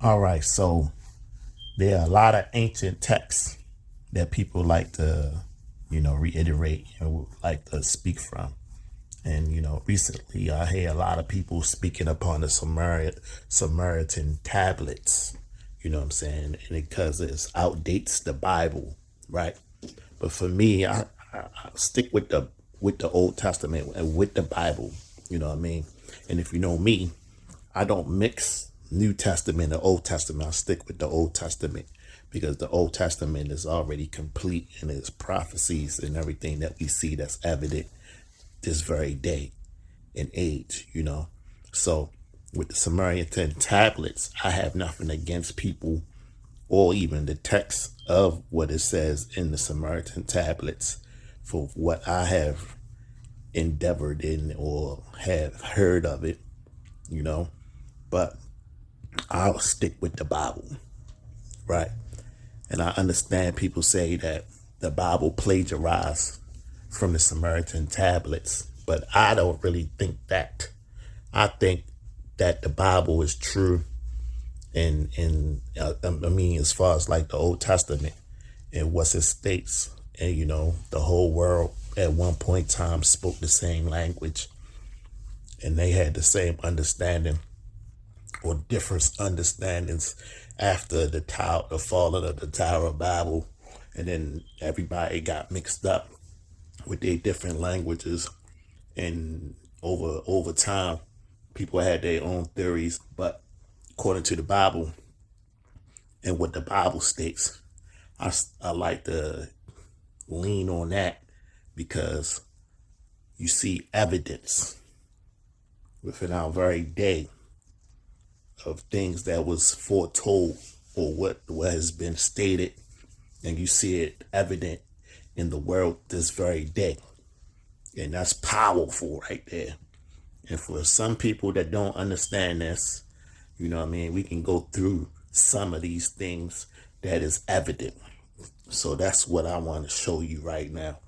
All right, so there are a lot of ancient texts that people like to, reiterate and like to speak from. And, recently I hear a lot of people speaking upon the Samaritan tablets, you know what I'm saying? And because it outdates the Bible, right? But for me, I stick with the Old Testament and with the Bible, you know what I mean? And if you know me, I don't mix New Testament and Old Testament. I stick with the Old Testament because the Old Testament is already complete in its prophecies and everything that we see that's evident this very day and age. So with the Samaritan tablets, I have nothing against people or even the text of what it says in the Samaritan tablets for what I have endeavored in or have heard of it. But I'll stick with the Bible, right? And I understand people say that the Bible plagiarized from the Samaritan tablets, but I don't really think that. I think that the Bible is true, and I mean, as far as like the Old Testament and what it states, and the whole world at one point in time spoke the same language, and they had the same understanding or different understandings after the falling of the Tower of Babel, and then everybody got mixed up with their different languages, and over time, people had their own theories. But according to the Bible and what the Bible states, I like to lean on that because you see evidence within our very day of things that was foretold or what has been stated, and you see it evident in the world this very day. And that's powerful right there. And for some people that don't understand this, you know what I mean, we can go through some of these things that is evident. So that's what I want to show you right now.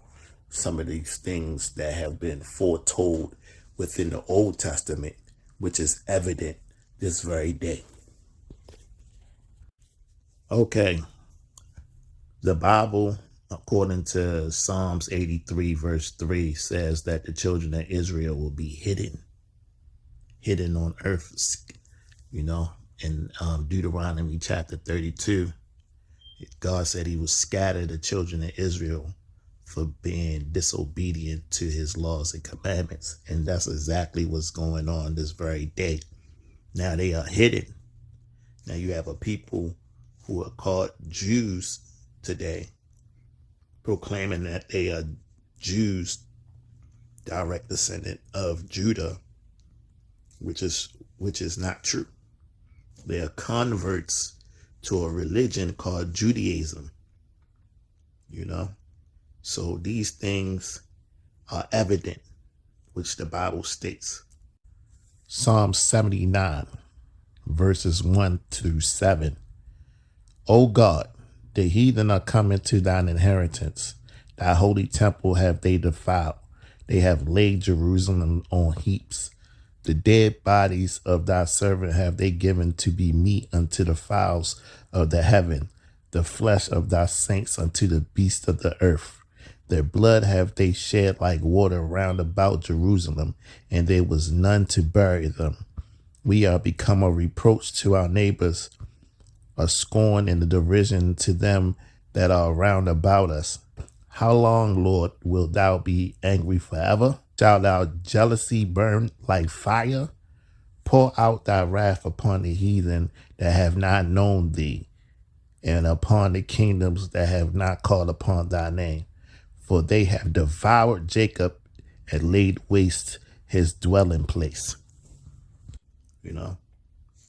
Some of these things that have been foretold within the Old Testament, which is evident this very day. Okay, the Bible, according to Psalms 83, verse 3, says that the children of Israel will be hidden on earth, in Deuteronomy chapter 32. God said he would scatter the children of Israel for being disobedient to his laws and commandments. And that's exactly what's going on this very day. Now they are hidden. Now you have a people who are called Jews today, proclaiming that they are Jews, direct descendant of Judah, which is not true. They are converts to a religion called Judaism. So these things are evident, which the Bible states. Psalm 79, verses 1-7. O God, the heathen are coming to thine inheritance. Thy holy temple have they defiled. They have laid Jerusalem on heaps. The dead bodies of thy servant have they given to be meat unto the fowls of the heaven, the flesh of thy saints unto the beasts of the earth. Their blood have they shed like water round about Jerusalem, and there was none to bury them. We are become a reproach to our neighbors, a scorn and a derision to them that are round about us. How long, Lord, wilt thou be angry forever? Shall thy jealousy burn like fire? Pour out thy wrath upon the heathen that have not known thee, and upon the kingdoms that have not called upon thy name. For they have devoured Jacob and laid waste his dwelling place.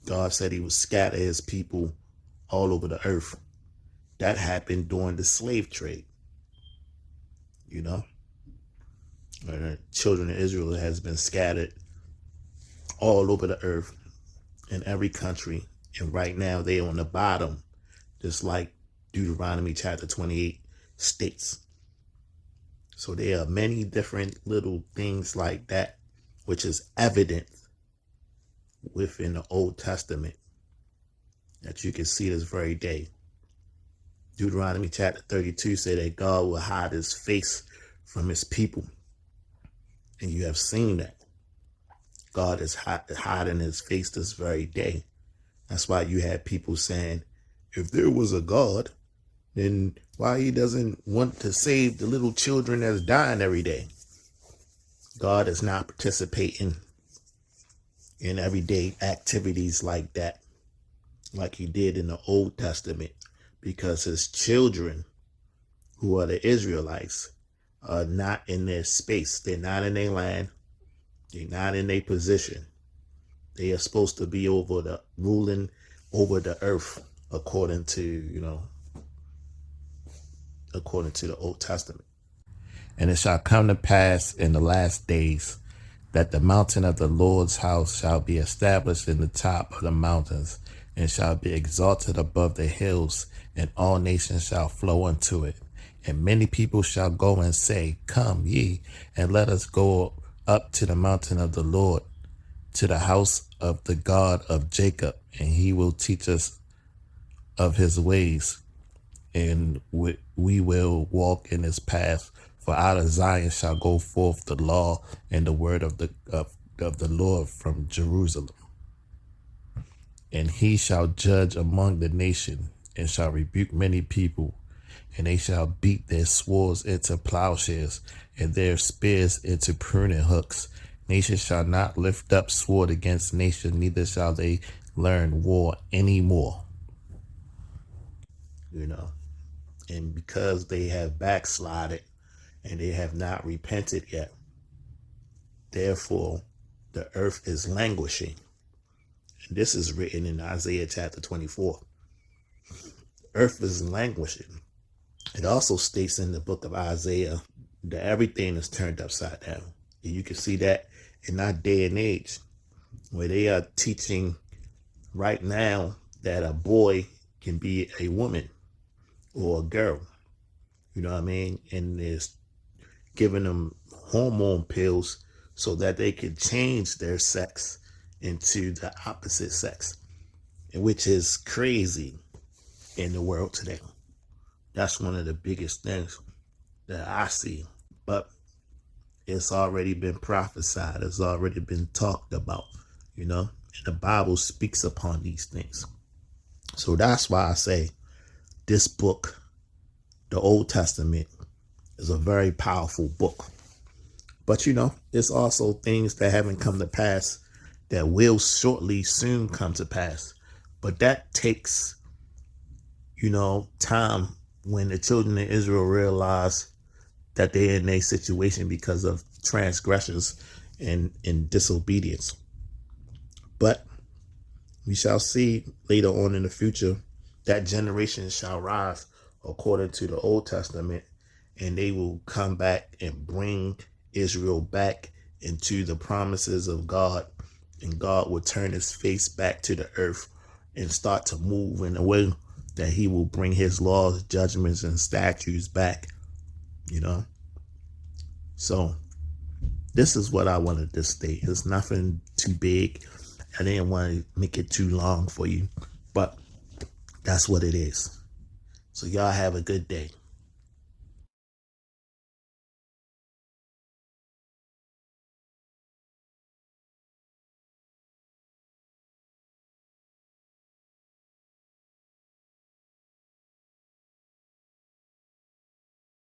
God said he would scatter his people all over the earth. That happened during the slave trade. The children of Israel has been scattered all over the earth in every country. And right now they're on the bottom, just like Deuteronomy chapter 28 states. So there are many different little things like that, which is evident within the Old Testament. that you can see this very day. Deuteronomy chapter 32 said that God will hide his face from his people. And you have seen that. God is hiding his face this very day. That's why you have people saying, if there was a God, then why he doesn't want to save the little children that's dying every day? God is not participating in everyday activities like that, like he did in the Old Testament, because his children, who are the Israelites, are not in their space. They're not in their land. They're not in their position. They are supposed to be ruling over the earth, according to the Old Testament. And it shall come to pass in the last days that the mountain of the Lord's house shall be established in the top of the mountains, and shall be exalted above the hills, and all nations shall flow unto it. And many people shall go and say, come ye, and let us go up to the mountain of the Lord, to the house of the God of Jacob, and he will teach us of his ways, and we will walk in his path. For out of Zion shall go forth the law and the word of the Lord from Jerusalem. And he shall judge among the nation, and shall rebuke many people, and they shall beat their swords into plowshares, and their spears into pruning hooks. Nation shall not lift up sword against nation, neither shall they learn war anymore. And because they have backslided and they have not repented yet, therefore the earth is languishing. And this is written in Isaiah chapter 24. Earth is languishing. It also states in the book of Isaiah that everything is turned upside down. And you can see that in our day and age, where they are teaching right now that a boy can be a woman or a girl. You know what I mean? And it's giving them hormone pills so that they can change their sex into the opposite sex, which is crazy in the world today. That's one of the biggest things that I see. But it's already been prophesied. It's already been talked about, and the Bible speaks upon these things. So that's why I say this book, the Old Testament, is a very powerful book. But, it's also things that haven't come to pass that will soon come to pass. But that takes, time when the children of Israel realize that they're in a situation because of transgressions and disobedience. But we shall see later on in the future that generation shall rise according to the Old Testament, and they will come back and bring Israel back into the promises of God, and God will turn his face back to the earth and start to move in a way that he will bring his laws, judgments, and statutes back, So this is what I wanted to state. It's nothing too big. I didn't want to make it too long for you, but that's what it is. So y'all have a good day.